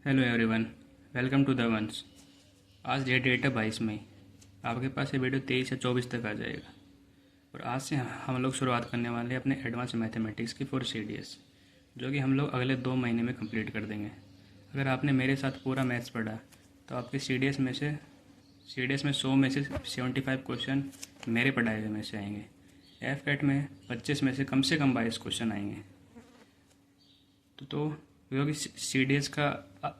Hello everyone, welcome to the ones. आज date है 22 मई। आपके पास ये वीडियो 23 या 24 तक आ जाएगा। और आज से हम लोग शुरुआत करने वाले हैं अपने एडवांस मैथमेटिक्स की फॉर CDS, जो कि हम लोग अगले 2 महीने में कंप्लीट कर देंगे। अगर आपने मेरे साथ पूरा मैथ्स पढ़ा तो आपके CDS में 100 में से 75 क्वेश्चन मेरे पढ़ाए हुए में से आएंगे। FCAT में 25 में से कम 22 क्वेश्चन आएंगे। तो क्योंकि CDS का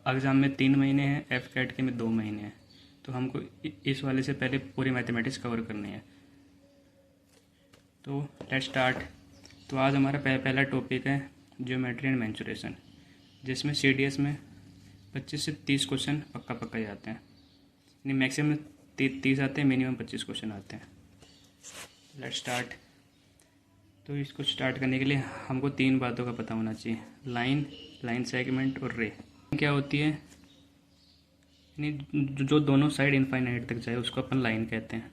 एग्ज़ाम में 3 महीने हैं, FCAT के में 2 महीने हैं, तो हमको इस वाले से पहले पूरी मैथमेटिक्स कवर करनी है। तो लेट्स स्टार्ट। तो आज हमारा पहला टॉपिक है ज्योमेट्री एंड मेंसुरेशन, जिसमें CDS में 25 से 30 क्वेश्चन पक्का ही आते हैं। यानी मैक्सिमम 30 आते हैं, मिनिमम 25 क्वेश्चन आते हैं। Let's start. तो इसको स्टार्ट करने के लिए हमको 3 बातों का पता होना चाहिए: लाइन सेगमेंट और रे। क्या होती है? यानी जो दोनों साइड इनफाइनाइट तक जाए उसको अपन लाइन कहते हैं।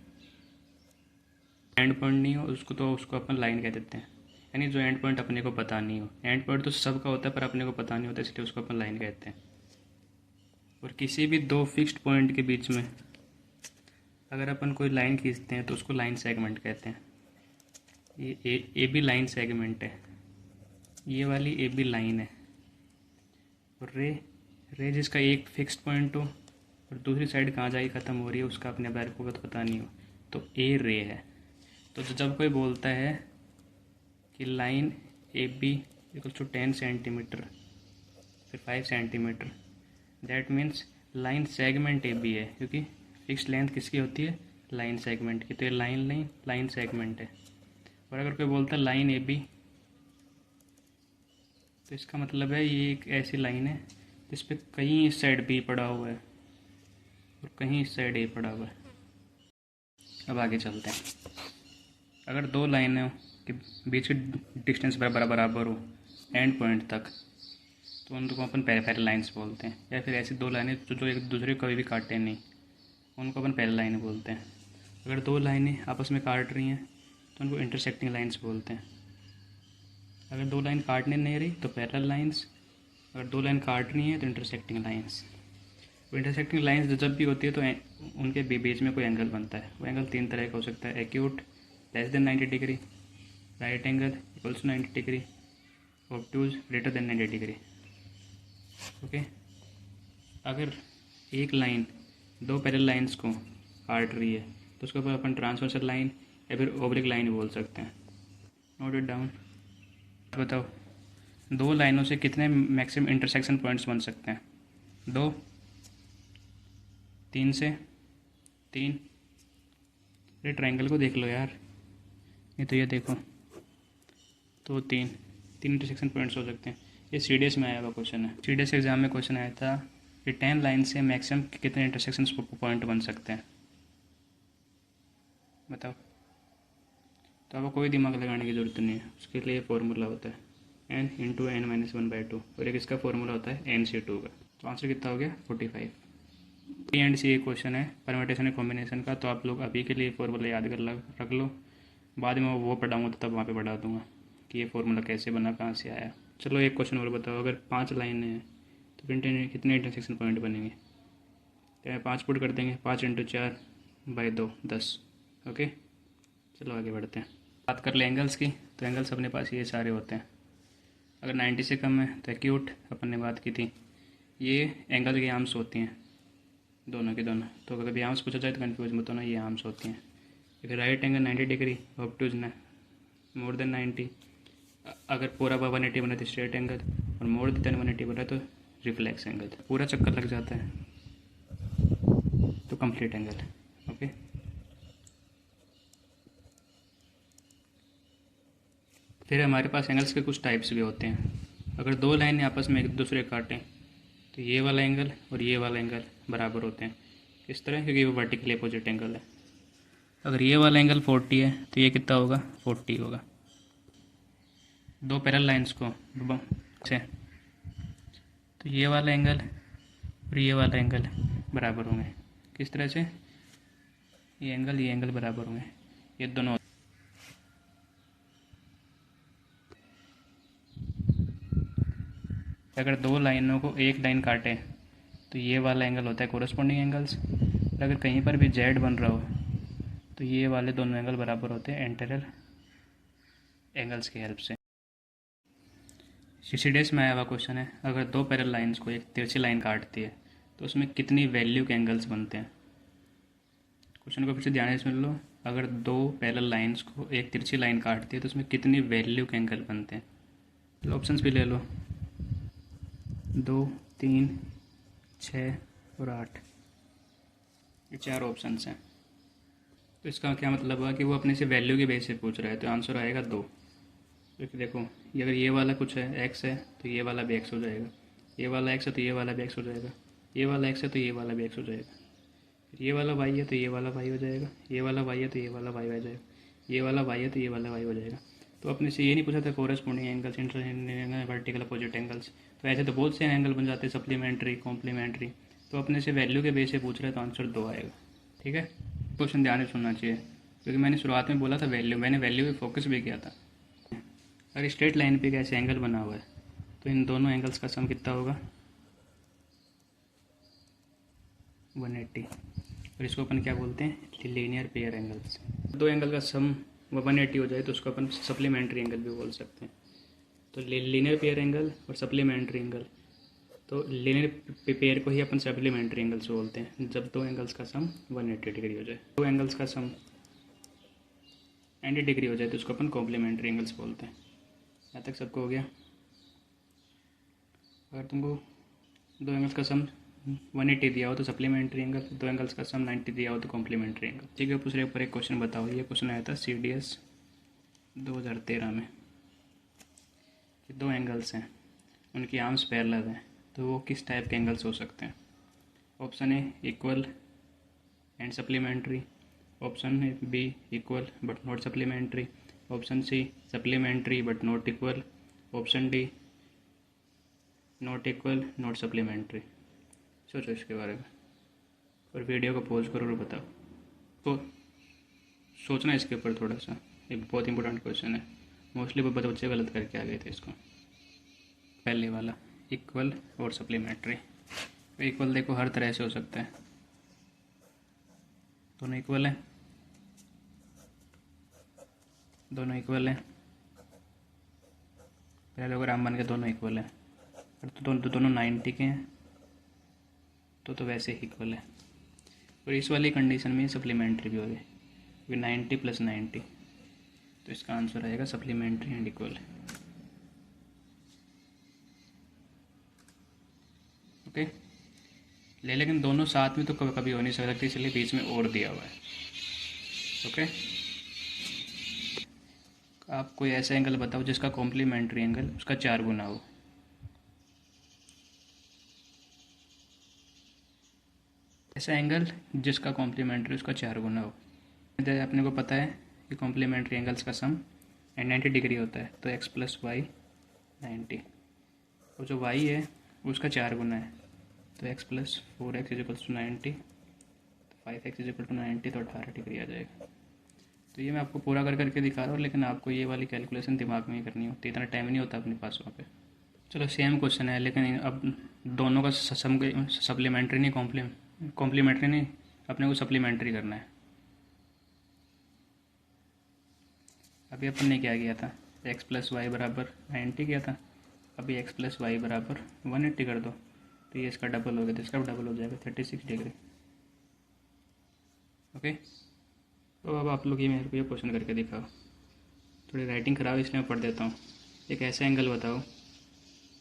एंड पॉइंट नहीं हो उसको अपन लाइन कह देते हैं। यानी जो एंड पॉइंट अपने को पता नहीं हो। एंड पॉइंट तो सबका होता है पर अपने को पता नहीं होता, इसलिए उसको अपन लाइन कहते हैं। और किसी भी 2 फिक्स्ड पॉइंट के बीच में अगर अपन कोई लाइन खींचते हैं तो उसको लाइन सेगमेंट कहते हैं। ये ए बी लाइन सेगमेंट है, ये वाली ए बी लाइन है। और रे जिसका एक फिक्स्ड पॉइंट हो और दूसरी साइड कहाँ जाके ख़त्म हो रही है उसका अपने बारे को पता नहीं हो, तो ए रे है। तो जब कोई बोलता है कि line A B equal to 10 centimetre फिर 5 centimetre, that means line segment A B है, क्योंकि फिक्स लेंथ किसकी होती है? लाइन सेगमेंट की। तो ये लाइन सेगमेंट है। और अगर कोई बोलता है लाइन ए बी, तो इसका मतलब है ये एक ऐसी लाइन है जिस पे कहीं इस साइड बी पड़ा हुआ है और कहीं इस साइड ए पड़ा हुआ है। अब आगे चलते हैं। अगर 2 लाइनों के बीच की डिस्टेंस बराबर हो एंड पॉइंट तक, तो उनको अपन पैरेलल लाइंस बोलते हैं। या फिर ऐसी 2 लाइनें जो एक दूसरे को कभी भी काटे नहीं, उनको अपन पैरेलल लाइन बोलते हैं। अगर 2 लाइनें आपस में काट रही हैं तो उनको इंटरसेक्टिंग लाइन्स बोलते हैं। अगर 2 लाइन काटने नहीं रही तो पैरेलल लाइंस, अगर 2 लाइन काट रही हैं तो इंटरसेक्टिंग लाइंस। वो इंटरसेक्टिंग लाइंस जब भी होती है तो उनके बीच में कोई एंगल बनता है। वो एंगल 3 तरह का हो सकता है: acute less than 90 degree, right angle equals to 90 degree, obtuse greater than 90 degree. Okay. अगर एक लाइन 2 पैरेलल लाइंस को काट रही है तो उसको अपन ट्रांसवर्सल लाइन या फिर ओब्लिक लाइन बोल सकते हैं। Note it down. बताओ 2 लाइनों से कितने मैक्सिमम इंटरसेक्शन पॉइंट्स बन सकते हैं? 2, 3 से 3। अरे ट्रायंगल को देख लो यार, नहीं तो ये देखो, तो 3 इंटरसेक्शन पॉइंट्स हो सकते हैं। ये CDS में आया हुआ क्वेश्चन है। CDS एग्जाम में क्वेश्चन आया था कि 10 लाइन से मैक्सिमम कितने इंटरसेक्शन पॉइंट बन सकते हैं, बताओ। तो आपको कोई दिमाग लगाने की ज़रूरत नहीं है, उसके लिए फॉर्मूला होता है n इंटू n माइनस 1/2, और एक इसका फॉर्मूला होता है n/2 का। तो आंसर कितना हो गया? 45। बी एंड सी एक क्वेश्चन है परम्यूटेशन एंड कॉम्बिनेशन का, तो आप लोग अभी के लिए फॉर्मूला याद कर रख लो। बाद में वो पढ़ाऊँगा तो तब वहाँ पे पढ़ा दूँगा कि ये फॉर्मूला कैसे बना, कहाँ से आया। चलो एक क्वेश्चन और बताओ। अगर 5 लाइनें हैं तो कितने इंटरसेक्शन पॉइंट बनेंगे? तो 5 पुट कर देंगे, 5 इंटू 4/2 10। ओके, चलो आगे बढ़ते हैं। बात कर ले एंगल्स की, तो एंगल्स अपने पास ये सारे होते हैं। अगर 90 से कम है तो एक्यूट, अपन ने बात की थी। ये एंगल की आर्म्स होती हैं दोनों की दोनों, तो अगर कभी आर्म्स पूछा जाए तो कन्फ्यूज मत होना, ये आर्म्स होती हैं। अगर right angle 90 degree, obtuse more than 90। अगर पूरा 180 बना तो स्ट्रेट एंगल, और मोर देन 180 बना तो रिफ्लेक्स एंगल। पूरा चक्कर लग जाता है तो कंप्लीट एंगल। ओके, फिर हमारे पास एंगल्स के कुछ टाइप्स भी होते हैं। अगर 2 लाइनें आपस में एक दूसरे काटें तो ये वाला एंगल और ये वाला एंगल बराबर होते हैं। किस तरह? क्योंकि वो वर्टिकली अपोजिट एंगल है। अगर ये वाला एंगल 40 है तो ये कितना होगा? 40 होगा। 2 पैरेलल लाइंस को से तो ये वाला एंगल और ये वाला एंगल बराबर होंगे। किस तरह से? ये एंगल बराबर होंगे, ये दोनों। अगर 2 लाइनों को एक लाइन काटे तो ये वाला एंगल होता है कोरस्पॉन्डिंग एंगल्स। अगर कहीं पर भी जेड बन रहा हो तो ये वाले दोनों एंगल बराबर होते हैं एंटेरियर एंगल्स की हेल्प से। सीसीडीएस में आया हुआ क्वेश्चन है, अगर दो पैरेलल लाइंस को एक तिरछी लाइन काटती है तो उसमें कितनी वैल्यू के एंगल्स बनते हैं। क्वेश्चन को फिर से ध्यान से सुन लो। अगर दो पैरेलल लाइंस को एक तिरछी लाइन काटती है तो उसमें कितनी वैल्यू के एंगल बनते हैं। ऑप्शंस भी ले लो, 2, 3, 6 और 8, ये 4 ऑप्शंस हैं। तो इसका क्या मतलब हुआ कि वो अपने से वैल्यू के बेस से पूछ रहा है, तो आंसर आएगा 2। क्योंकि देखो ये अगर ये वाला कुछ है एक्स है तो ये वाला भी एक्स हो जाएगा, ये वाला एक्स है तो ये वाला भी एक्स हो जाएगा, ये वाला एक्स है तो ये वाला भी एक्स हो जाएगा, फिर ये वाला वाई है तो ये वाला वाई हो जाएगा, ये वाला वाई है तो ये वाला वाई हो जाएगा, ये वाला वाई है तो ये वाला वाई हो जाएगा। तो अपने से ये नहीं पूछा था corresponding angles, inter vertical opposite angles, तो ऐसे तो बहुत से एंगल बन जाते हैं, सप्लीमेंट्री कॉम्प्लीमेंट्री। तो अपने से वैल्यू के बेस से पूछ रहे हैं तो आंसर 2 आएगा। ठीक है, क्वेश्चन ध्यान से सुनना चाहिए क्योंकि मैंने शुरुआत में बोला था वैल्यू, मैंने वैल्यू पे फोकस भी किया था। अगर स्ट्रेट लाइन पे ऐसे एंगल बना हुआ है तो इन दोनों एंगल्स का सम कितना होगा, 180। और इसको अपन क्या बोलते हैं, लीनियर पेयर एंगल्स। दो एंगल का सम 180 हो जाए तो उसको अपन सप्लीमेंट्री एंगल भी बोल सकते हैं। तो लीनियर पेयर एंगल और सप्लीमेंट्री एंगल, तो लीनियर पेयर को ही अपन सप्लीमेंट्री एंगल्स बोलते हैं जब दो एंगल्स का सम 180 डिग्री हो जाए। दो एंगल्स का सम 90 डिग्री हो जाए तो उसको अपन कॉम्प्लीमेंट्री एंगल्स बोलते हैं। यहाँ तक सबको हो गया। अगर तुमको दो एंगल्स का सम 180 दिया हो तो सप्लीमेंट्री एंगल, दो एंगल्स का सम 90 दिया हो तो कॉम्प्लीमेंट्री एंगल। ठीक है, दूसरे ऊपर एक क्वेश्चन बताओ। ये क्वेश्चन आया था CDS 2013 में कि दो एंगल्स हैं, उनकी आर्म्स पैरेलल हैं, तो वो किस टाइप के एंगल्स हो सकते हैं। Option A equal and supplementary, option B equal but not supplementary, option C supplementary but not equal, option D not equal not supplementary. सोचो इसके बारे में और वीडियो को पॉज करो और बताओ। तो सोचना इसके ऊपर थोड़ा सा, ये बहुत इंपॉर्टेंट क्वेश्चन है। मोस्टली बच्चे गलत करके आ गए थे इसको। पहले वाला इक्वल और सप्लीमेंट्री। इक्वल देखो हर तरह से हो सकता है, दोनों इक्वल हैं, दोनों इक्वल हैं। पहले अगर हम बन के दोनों इक्वल हैं, तो दोनों 90 के हैं तो वैसे ही इक्वल है। और इस वाली कंडीशन में सप्लीमेंट्री भी हो गई, क्योंकि 90 + 90, तो इसका आंसर आएगा सप्लीमेंट्री एंड इक्वल। ओके, लेकिन दोनों साथ में तो कभी हो नहीं सकता, इसलिए बीच में और दिया हुआ है। ओके, आप कोई ऐसा एंगल बताओ जिसका कॉम्प्लीमेंट्री एंगल उसका 4 गुना हो। ऐसा एंगल जिसका कॉम्प्लीमेंट्री उसका 4 गुना हो। अपने को पता है कि कॉम्प्लीमेंट्री एंगल्स का सम 90 डिग्री होता है, तो x + y 90, और जो y है उसका 4 गुना है, तो x + 4x = 90, तो 5x = 90, तो 18 डिग्री आ जाएगा। तो ये मैं आपको पूरा करके दिखा रहा हूँ, लेकिन आपको ये वाली कैलकुलेशन दिमाग में ही करनी होती है, इतना टाइम नहीं होता अपने पास वहाँ पे। चलो सेम क्वेश्चन है, लेकिन अब दोनों का सप्लीमेंट्री नहीं, कॉम्प्लीमेंट्री नहीं, अपने को सप्लीमेंट्री करना है। अभी अपन ने क्या किया था, x + y = 90 किया था, अभी x + y = 180 कर दो, तो ये इसका डबल हो गया, तो इसका भी डबल हो जाएगा 36 डिग्री। ओके, तो अब आप लोग ये मेरे को ये क्वेश्चन करके दिखाओ। थोड़ी राइटिंग ख़राब है इसलिए मैं पढ़ देता हूँ। एक ऐसा एंगल बताओ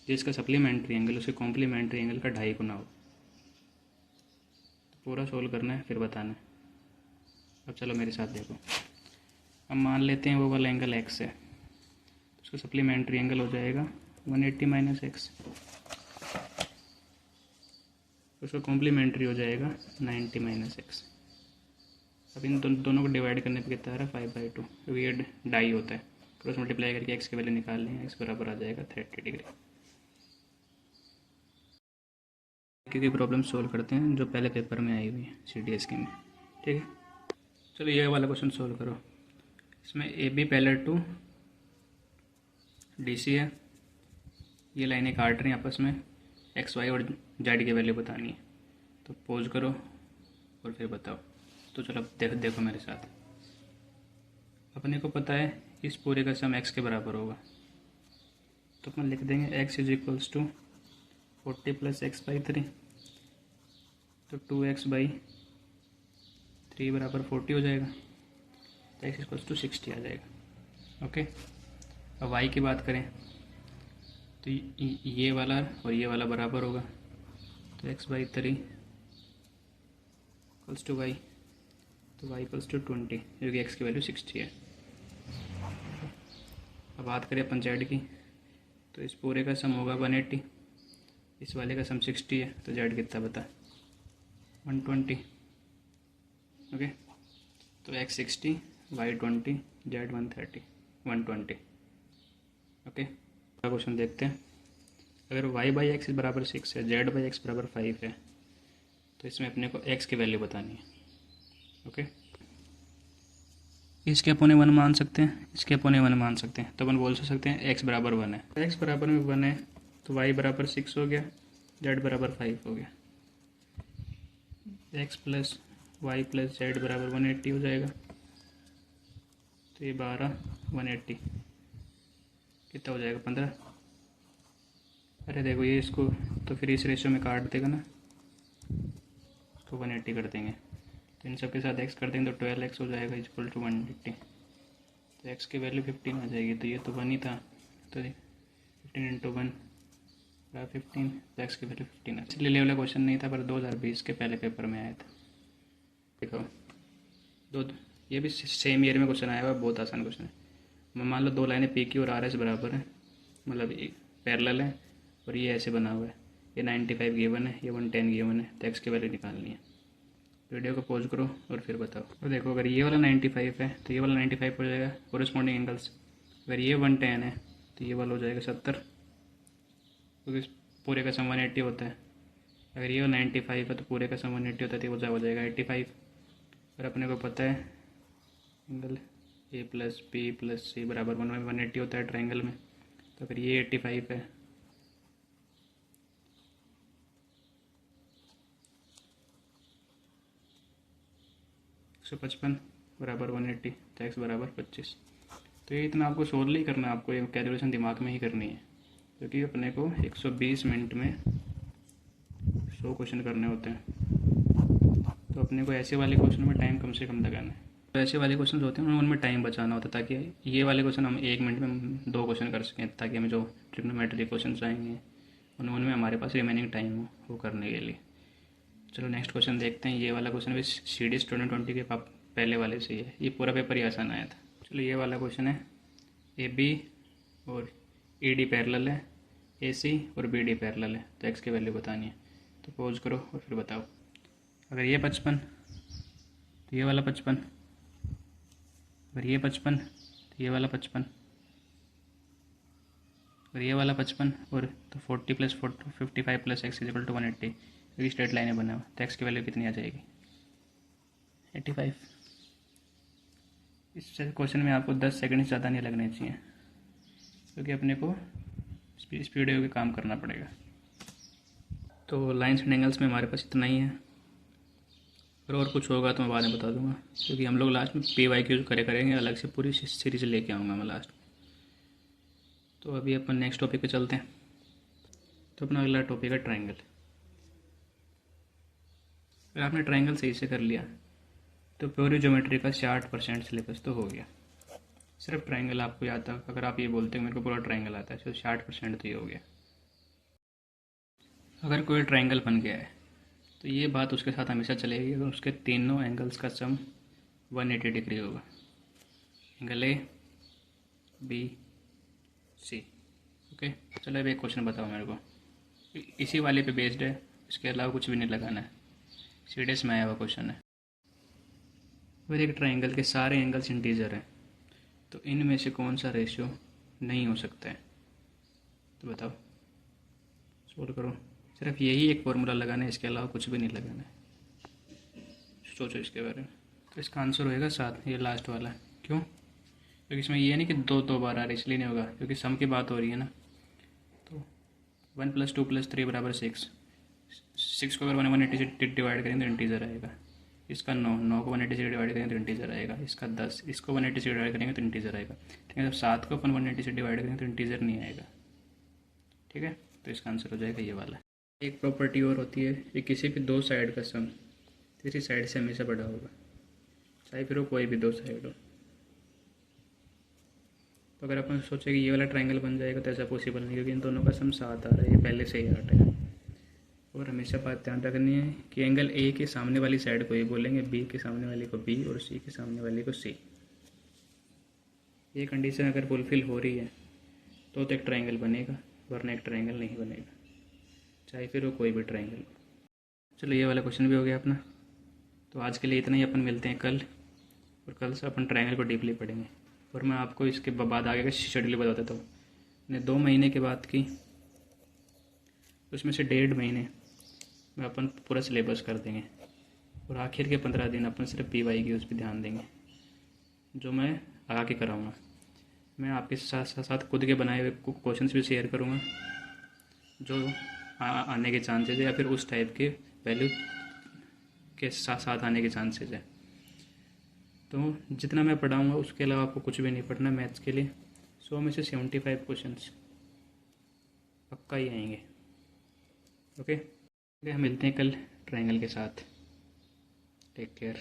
जिसका सप्लीमेंट्री एंगल उसके कॉम्प्लीमेंट्री एंगल का 2.5 गुना हो। तो पूरा सोल्व करना है फिर बताना है। अब चलो मेरे साथ देखो। अब मान लेते हैं वो वाला एंगल x है, तो उसका सप्लीमेंट्री एंगल हो जाएगा 180 - x, उसका कॉम्प्लीमेंट्री हो जाएगा 90 - x। अब इन दोनों को डिवाइड करने पे कितना आ रहा है, 5/2, क्योंकि ये 2.5 होता है। क्रॉस मल्टीप्लाई करके x की वैल्यू निकाल लें, x बराबर आ जाएगा 30 डिग्री। क्योंकि प्रॉब्लम सोल्व करते हैं जो पहले पेपर में आई हुई है CDS की में। ठीक है, चलो ये वाला क्वेश्चन सोल्व करो। इसमें AB पैरेलल टू DC है, ये लाइनें काट रही हैं आपस में, एक्स वाई और जेड की वैल्यू बतानी है। तो पॉज करो और फिर बताओ। तो चलो अब देखो मेरे साथ। अपने को पता है इस पूरे का सम एक्स के बराबर होगा, तो अपन लिख देंगे x is equals to 40 plus x by 3, तो 2x बाई 3 बराबर 40 हो जाएगा, तो एक्स इक्वल्स टू 60 आ जाएगा। ओके, अब वाई की बात करें तो ये वाला और ये वाला बराबर होगा, तो x by 3 equals to y, तो वाई इक्वल्स टू 20, जो कि एक्स की वैल्यू 60 है। अब बात करें अपन जेड की, तो इस पूरे का सम होगा 180, इस वाले का सम 60 है, तो जेड कितना बता 120। ओके, तो x 60, y 20, z 120। Okay, question देखते हैं। अगर y बाई एक्स बराबर 6 है, जेड बाई एक्स बराबर 5 है, तो इसमें अपने को x की वैल्यू बतानी है। ओके, इसके अपोने 1 मान सकते हैं, इसके अपोने 1 मान सकते हैं, तो अपन बोल सकते हैं x बराबर 1 है। x बराबर में 1 है तो y बराबर 6 हो गया, z बराबर 5 हो गया, x plus y plus z बराबर 180 हो जाएगा, तो ये 12 180 कितना हो जाएगा 15। अरे देखो ये इसको तो फिर इस रेशियो में काट देगा ना, इसको 180 कर देंगे, तो इन सब के साथ x कर देंगे तो 12x हो जाएगा इक्वल टू 180, तो x की वैल्यू 15 आ जाएगी। तो ये तो 1 ही था, तो 15 इंटू 1 15, तो x की वैल्यू 15 है। इसलिए लेवल क्वेश्चन नहीं था, पर 2020 के पहले पेपर में आया था। देखो ये भी सेम ईयर में क्वेश्चन आया हुआ, बहुत आसान क्वेश्चन है। मान लो दो लाइनें पी क्यू और आर एस बराबर है, मतलब पैरेलल है, और ये ऐसे बना हुआ है, ये 95 गिवन है, ये 110 गिवन है, तो एक्स की वैल्यू निकालनी है। वीडियो को पॉज करो और फिर बताओ। तो देखो अगर ये वाला 95 है तो ये वाला 95 हो जाएगा कोरिस्पॉन्डिंग एंगल्स। अगर ये 110 है तो ये वाला हो जाएगा 70, क्योंकि पूरे का सम 180 होता है। अगर ये 95 है तो पूरे का सम 180 होता है, तो हो जाएगा 85। और अपने को पता है angle A plus B plus C बराबर 180 होता है ट्राइंगल में। तो अगर ये 85 है, तो 155 बराबर 180, तो एक्स बराबर 25। तो ये इतना आपको सोल्व ही करना है, आपको ये कैलकुलेशन दिमाग में ही करनी है, क्योंकि अपने को 120 मिनट में 100 क्वेश्चन करने होते हैं। तो अपने को ऐसे वाले क्वेश्चन में टाइम कम से कम लगाना है। तो ऐसे वाले क्वेश्चन होते हैं उनमें टाइम बचाना होता है, ताकि ये वाले क्वेश्चन हम 1 मिनट में 2 क्वेश्चन कर सकें, ताकि हमें जो ट्रिग्नोमेट्री क्वेश्चन आएंगे उनमें हमारे पास रिमेनिंग टाइम हो वो करने के लिए। चलो नेक्स्ट क्वेश्चन देखते हैं। ये वाला क्वेश्चन भी सीडीएस 2020 के पहले वाले से ही है, ये पूरा पेपर ही आसान आया था। चलो ये वाला क्वेश्चन है, ए बी और ई डी पैरेलल है, ए सी और बी डी पैरेलल है, तो एक्स की वैल्यू बतानी है। तो पॉज करो और फिर बताओ। अगर ये 55 तो ये वाला 55, अगर ये 55 तो ये वाला 55, और ये वाला 55 और तो 40 plus 55 plus x equal to 180, क्योंकि स्ट्रेट लाइन बना हुआ, तो एक्स की वैल्यू कितनी आ जाएगी 85। इस क्वेश्चन में आपको 10 सेकंड से ज़्यादा नहीं लगने चाहिए, क्योंकि अपने को स्पीड होकर काम करना पड़ेगा। तो लाइन्स एंड एंगल्स में हमारे पास इतना ही है, और कुछ होगा तो मैं बाद में बता दूंगा, क्योंकि हम लोग लास्ट में PYQ करेंगे अलग से, पूरी सीरीज लेके आऊँगा मैं लास्ट में। तो अभी अपन नेक्स्ट टॉपिक पे चलते हैं। तो अपना अगला टॉपिक है ट्राइंगल। अगर आपने ट्राइंगल सही से कर लिया तो प्योरी ज्योमेट्री का 60% सिलेबस तो हो गया। सिर्फ ट्राइंगल आपको याद था, अगर आप ये बोलते हैं मेरे को पूरा ट्राइंगल आता है, तो 60% तो ये हो गया। अगर कोई ट्राइंगल बन गया है तो ये बात उसके साथ हमेशा चलेगी, अगर उसके तीनों एंगल्स का सम 180 डिग्री होगा, angle A B C. Okay, चलो अब एक क्वेश्चन बताओ मेरे को, इसी वाले पे बेस्ड है, इसके अलावा कुछ भी नहीं लगाना है, सीडीएस में आया हुआ क्वेश्चन है। अगर एक ट्राइंगल के सारे एंगल्स इंटीजर हैं तो इनमें से कौन सा रेशियो नहीं हो सकता है, तो बताओ, सोल्व करो। सिर्फ यही एक फॉर्मूला लगाना है, इसके अलावा कुछ भी नहीं लगाना है, सोचो इसके बारे में। तो इसका आंसर होएगा 7, ये लास्ट वाला। क्यों? क्योंकि इसमें ये नहीं कि दो बार आ रहा है, इसलिए नहीं होगा, क्योंकि सम की बात हो रही है ना। तो 1+2+3 = 6। 6 को अगर 180 से डिवाइड करेंगे तो इंटीजर आएगा। इसका 9 को 180 से डिवाइड करेंगे तो इंटीजर आएगा। इसका 10, इसको 180 से डिवाइड करेंगे तो इंटीजर आएगा। ठीक है, जब 7 को अपन 180 से डिवाइड करेंगे तो इंटीजर नहीं आएगा। ठीक है, तो इसका आंसर हो जाएगा ये वाला। एक प्रॉपर्टी और होती है कि किसी भी दो साइड का सम तीसरी साइड से हमेशा बड़ा होगा, चाहे फिर वो कोई भी दो साइड हो। तो अगर अपन सोचे कि ये वाला ट्रायंगल बन जाएगा तो ऐसा पॉसिबल नहीं, क्योंकि इन दोनों का सम 7 आ रहा है, ये पहले से ही 8 है। और हमेशा बात ध्यान रखनी है कि एंगल ए के सामने वाली साइड को ये बोलेंगे, बी के सामने वाली को बी और सी के सामने वाली को सी। ये कंडीशन अगर फुलफिल हो रही है तो एक ट्रायंगल बनेगा, वरना एक ट्रायंगल नहीं बनेगा, चाहे फिर वो कोई भी ट्रायंगल। चलो ये वाला क्वेश्चन भी हो गया अपना। तो आज के लिए इतना ही, अपन मिलते हैं कल, और कल से अपन ट्रायंगल को डीपली पढ़ेंगे। और मैं आपको इसके बाद आगे का शेड्यूल बता देता हूँ। मैंने 2 महीने के बाद की, उसमें से 1.5 महीने में अपन पूरा सिलेबस कर देंगे, और आखिर के 15 दिन अपन सिर्फ PY की उस पर ध्यान देंगे, जो मैं आगे कराऊँगा। मैं आपके साथ खुद के बनाए हुए क्वेश्चंस भी शेयर करूँगा, जो आने के चांसेस है, या फिर उस टाइप के वैल्यू के साथ आने के चांसेस है। तो जितना मैं पढ़ाऊँगा उसके अलावा आपको कुछ भी नहीं पढ़ना मैथ्स के लिए। 100 में से 75 क्वेश्चंस पक्का ही आएंगे। ओके, हम मिलते हैं कल ट्रायंगल के साथ। Take care.